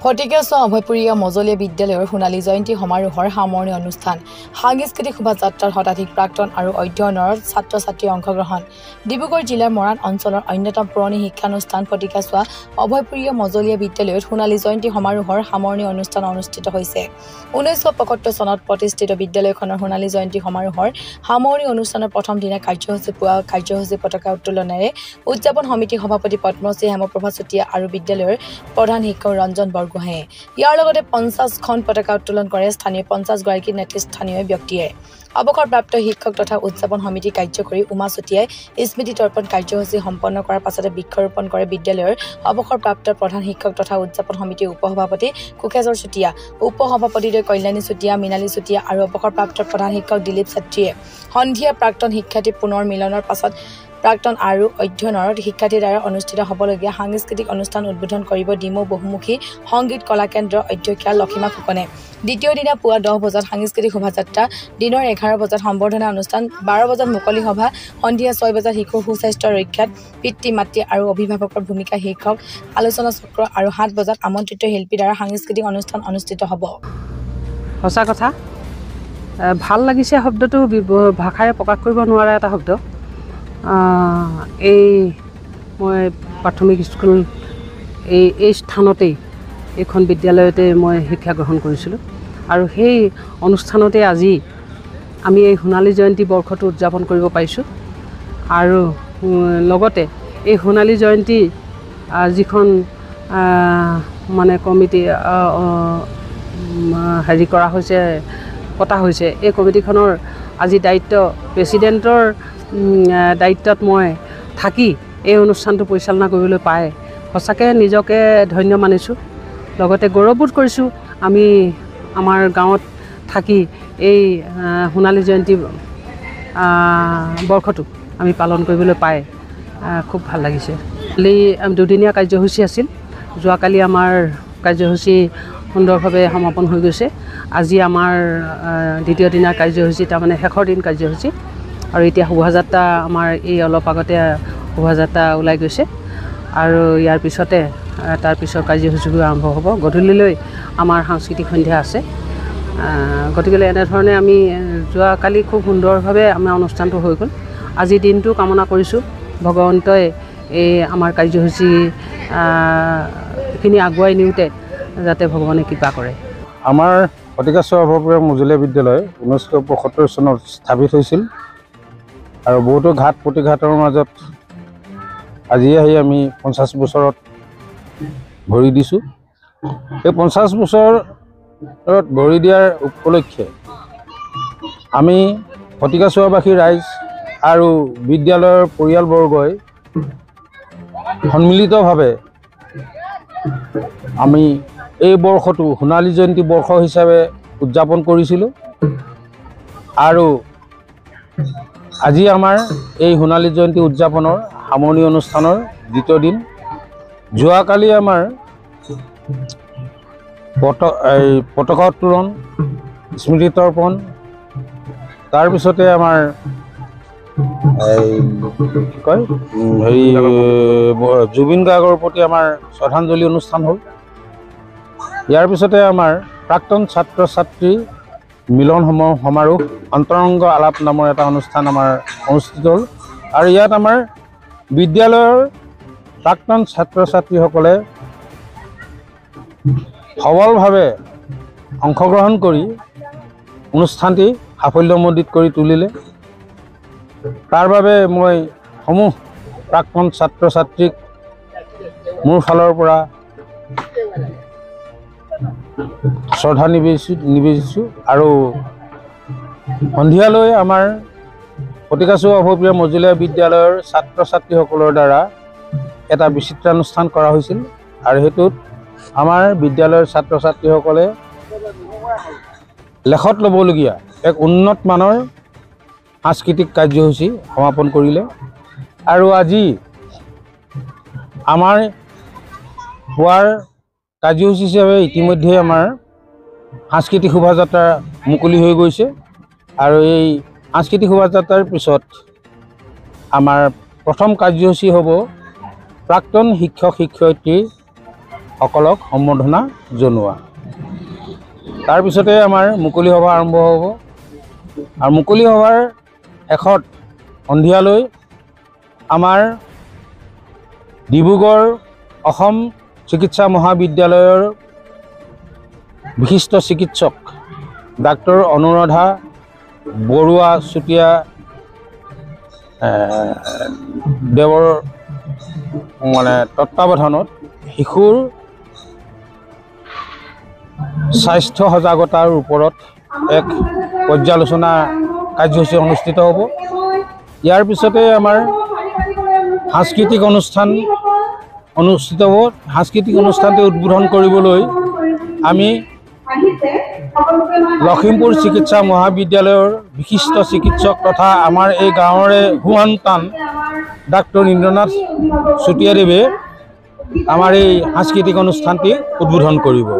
ফটিকেশ্বৰ অভয়পুৰীয়া মজলীয়া বিদ্যালয়ৰ সোণালী জয়ন্তী সমাৰোহৰ সামৰণি অনুষ্ঠান সাংস্কৃতিক শোভাযাত্ৰাত শতাধিক প্ৰাক্তন আৰু অধ্যয়নৰ ছাত্ৰ-ছাত্ৰীৰ অংশগ্ৰহণ ডিব্ৰুগড় জিলাৰ মৰাণ অঞ্চলৰ অন্যতম পুৰণি শিক্ষানুষ্ঠান ফটিকেশ্বৰ অভয়পুৰীয়া মজলীয়া বিদ্যালয়ত সোণালী জয়ন্তী সমাৰোহৰ সামৰণি অনুষ্ঠান অনুষ্ঠিত হৈছে 1975 চনত প্ৰতিষ্ঠিত বিদ্যালয়খনৰ সোণালী জয়ন্তী সমাৰোহৰ সামৰণি অনুষ্ঠানৰ প্ৰথম দিনা কাৰ্যসূচী পতাকা উত্তোলনেৰে উদযাপন সমিতি সভাপতি পদ্মশ্ৰী হেমপ্ৰভা চুতীয়া আৰু বিদ্যালয়ৰ প্ৰধান শিক্ষক ৰঞ্জন বৰগোহাঁয়ে ইয়াৰ লগতে 50খন পতাকা উত্তোলন কৰে স্থানীয় 50 গৰাকী নেতৃস্থানীয় ব্যক্তিয়ে অৱসৰপ্ৰাপ্ত শিক্ষক তথা উদযাপন সমিতি কাৰ্যকৰী উমা চুতীয়াই স্মৃতি তৰ্পণ কাৰ্যসূচী সম্পন্ন কৰাৰ পাছতে বৃক্ষৰোপণ কৰে বিদ্যালয়ৰ অৱসৰপ্ৰাপ্ত প্ৰধান শিক্ষক তথা উদযাপন সমিতিৰ উপসভাপতি কোকেশ্বৰ চুতীয়া উপসভাপতিদ্বয় কল্যাণী চুতীয়া মৃণালী চুতীয়া আৰু অৱসৰপ্ৰাপ্ত প্ৰধান শিক্ষক দিলীপ ছাত্ৰীয়ে সন্ধিয়া প্ৰাক্তন শিক্ষাৰ্থী পুনৰ মিলনৰ পাছত প্ৰাক্তন আৰু অধ্যয়নৰ শিক্ষাৰ্থীৰ দ্বাৰা অনুষ্ঠিত হ'বলগীয়া সাংস্কৃতিক অনুষ্ঠান উদ্বোধন কৰিব ডিমৌ বহুমুখী সংগীত কলা কেন্দ্ৰৰ অধ্যক্ষা লক্ষীমা ফুকনে দ্বিতীয় দিনা পুৱা 10 বজাত সাংস্কৃতিক শোভাযাত্ৰা দিনৰ 11 বজাত সম্বৰ্ধনা অনুষ্ঠান 12 বজাত মুকলি সভা সন্ধিয়া 6 বজাত শিশুৰ সুস্বাস্থ্য ৰক্ষাত পিতৃ মাতৃ আৰু অভিভাৱকৰ ভূমিকা শীৰ্ষক আলোচনা চক্ৰ আৰু 7 বজাত আমন্ত্ৰিত শিল্পীৰ দ্বাৰা সাংস্কৃতিক অনুষ্ঠান অনুষ্ঠিত হ'ব সঁচা কথা ভাল লাগিছে শব্দটো ভাষাৰে প্ৰকাশ কৰিব নোৱাৰা এটা শব্দ এই মই প্ৰাথমিক স্কুল এই স্থানতেই এইখন বিদ্যালয়তে মই শিক্ষা গ্ৰহণ কৰিছিলোঁ আৰু সেই অনুষ্ঠানতে আজি আমি এই সোণালী জয়ন্তী বৰ্ষটো উদযাপন কৰিব পাৰিছোঁ আৰু লগতে এই সোণালী জয়ন্তী যিখন মানে কমিটি হেৰি কৰা হৈছে পতা হৈছে এই কমিটিখনৰ আজি দায়িত্ব প্ৰেছিডেণ্টৰ দায়িত্বত মই থাকি এই অনুষ্ঠানটো পৰিচালনা কৰিবলৈ পাই সঁচাকৈ নিজকে ধন্য মানিছোঁ লগতে গৌৰৱবোধ কৰিছোঁ আমি আমাৰ গাঁৱত থাকি এই সোণালী জয়ন্তী বৰ্ষটো আমি পালন কৰিবলৈ পাই খুব ভাল লাগিছে কালি দুদিনীয়া কাৰ্যসূচী আছিল যোৱাকালি আমাৰ কাৰ্যসূচী সুন্দৰভাৱে সমাপন হৈ গৈছে আজি আমাৰ দ্বিতীয় দিনৰ কাৰ্যসূচী তাৰমানে শেষৰ দিন কাৰ্যসূচী আৰু এতিয়া শোভাযাত্ৰা আমাৰ এই অলপ আগতে শোভাযাত্ৰা ওলাই গৈছে আৰু ইয়াৰ পিছতে তাৰ পিছৰ কাৰ্যসূচীবোৰ আৰম্ভ হ'ব গধূলিলৈ আমাৰ সাংস্কৃতিক সন্ধ্যা আছে গতিকে এনেধৰণে আমি যোৱাকালি খুব সুন্দৰভাৱে আমাৰ অনুষ্ঠানটো হৈ গ'ল আজি দিনটো কামনা কৰিছোঁ ভগৱন্তই এই আমাৰ কাৰ্যসূচীখিনি আগুৱাই নিওঁতে যাতে ভগৱানে কৃপা কৰে আমাৰ ফটিকেশ্বৰ অভয়পুৰীয়া মজলীয়া বিদ্যালয় 1975 চনত স্থাপিত হৈছিল আৰু বহুতো ঘাট প্ৰতিঘাতৰ মাজত আজি আহি আমি 50 বছৰত ভৰি দিছোঁ এই 50 বছৰত ভৰি দিয়াৰ উপলক্ষে আমি ফটিকেশ্বৰবাসী ৰাইজ আৰু বিদ্যালয়ৰ পৰিয়ালবৰ্গই সন্মিলিতভাৱে আমি এই বৰ্ষটো সোণালী জয়ন্তী বৰ্ষ হিচাপে উদযাপন কৰিছিলোঁ আৰু আজি আমাৰ এই সোণালী জয়ন্তী উদযাপনৰ সামৰণি অনুষ্ঠানৰ দ্বিতীয় দিন যোৱাকালি আমাৰ পতাকা উত্তোলন স্মৃতি তৰ্পণ তাৰপিছতে আমাৰ কি কয় হেৰি জুবিন গাৰ্গৰ প্ৰতি আমাৰ শ্ৰদ্ধাঞ্জলি অনুষ্ঠান হ'ল ইয়াৰ পিছতে আমাৰ প্ৰাক্তন ছাত্ৰ ছাত্ৰী মিলন সমাৰোহ অন্তৰংগ আলাপ নামৰ এটা অনুষ্ঠান আমাৰ অনুষ্ঠিত হ'ল আৰু ইয়াত আমাৰ বিদ্যালয়ৰ প্ৰাক্তন ছাত্ৰ ছাত্ৰীসকলে সবলভাৱে অংশগ্ৰহণ কৰি অনুষ্ঠানটি সাফল্যমণ্ডিত কৰি তুলিলে তাৰ বাবে মই সমূহ প্ৰাক্তন ছাত্ৰ ছাত্ৰীক মোৰ ফালৰ পৰা শ্ৰদ্ধা নিবেদিছোঁ আৰু সন্ধিয়ালৈ আমাৰ ফটিকেশ্বৰ অভয়পুৰীয়া মজলীয়া বিদ্যালয়ৰ ছাত্ৰ ছাত্ৰীসকলৰ দ্বাৰা এটা বিচিত্ৰানুষ্ঠান কৰা হৈছিল আৰু সেইটোত আমাৰ বিদ্যালয়ৰ ছাত্ৰ ছাত্ৰীসকলে লেখত ল'বলগীয়া এক উন্নত মানৰ সাংস্কৃতিক কাৰ্যসূচী সমাপন কৰিলে আৰু আজি আমাৰ পুৱাৰ কাৰ্যসূচী হিচাপে ইতিমধ্যে আমাৰ সাংস্কৃতিক শোভাযাত্ৰা মুকলি হৈ গৈছে আৰু এই সাংস্কৃতিক শোভাযাত্ৰাৰ পিছত আমাৰ প্ৰথম কাৰ্যসূচী হ'ব প্ৰাক্তন শিক্ষক শিক্ষয়িত্ৰী সকলক সম্বৰ্ধনা জনোৱা। তাৰপিছতে আমাৰ মুকলি সভা আৰম্ভ হ'ব আৰু মুকলি সভাৰ শেষত সন্ধিয়ালৈ আমাৰ ডিব্ৰুগড় অসম চিকিৎসা মহাবিদ্যালয়ৰ বিশিষ্ট চিকিৎসক ডাক্তৰ অনুৰাধা বৰুৱা চুতীয়া দেৱৰ মানে তত্ত্বাৱধানত শিশুৰ স্বাস্থ্য সজাগতাৰ ওপৰত এক পৰ্যালোচনা কাৰ্যসূচী অনুষ্ঠিত হ'ব। ইয়াৰ পিছতে আমাৰ সাংস্কৃতিক অনুষ্ঠান অনুষ্ঠিত হ'ব। সাংস্কৃতিক অনুষ্ঠানটো উদ্বোধন কৰিবলৈ আমি লখিমপুৰ চিকিৎসা মহাবিদ্যালয়ৰ বিশিষ্ট চিকিৎসক তথা আমাৰ এই গাঁৱৰে সুসন্তান ডাক্তৰ ইন্দ্ৰনাথ চুতীয়াদেৱে আমাৰ এই সাংস্কৃতিক অনুষ্ঠানটি উদ্বোধন কৰিব।